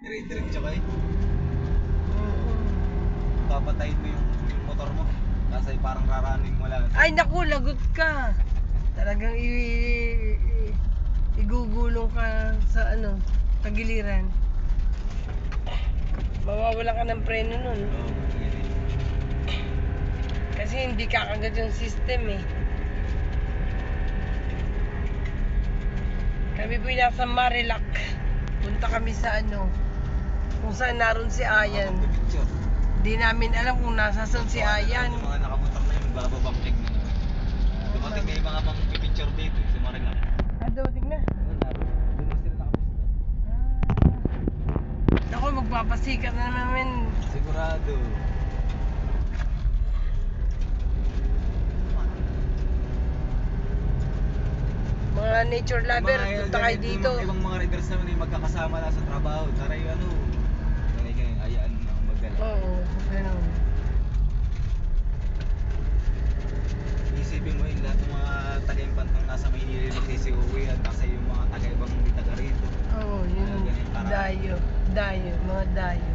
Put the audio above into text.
Dire-diretso kayo. Papatayin mo yung motor mo. Kasi parang raraning mo lang. Ay naku, lagot ka. Talagang igugulong ka sa ano, tagiliran. Mawawala ka ng preno nun. Oo, ganyan. Kasi hindi kakagat yung system eh. Kami po nasa Marilac. Punta kami sa ano, kung saan naroon si Ayan. Picture. Di namin alam kung nasaan si Ayan. Yung mga nakamotor na yun, bababang check na. Dumating na yung mga picture dito, si Marilac. Ah, dumating na. Doon na sila nakaposto. Ako, magpapasikat na naman. Sigurado. Mga nature lover, Mga punta kayo ganito, dito. Ibang mga riders naman yung magkakasama na sa trabaho. Tara yung ano. Ganyan ganyan, ayaan na magdala. Oo, ganun. Isipin mo yung lahat ng mga taga-impantang nasa Maynila yung magsisiuwihan kasi yung mga taga-ibang hindi taga rito. Oo, yun. Ganyan, parang- Dayo, mga dayo.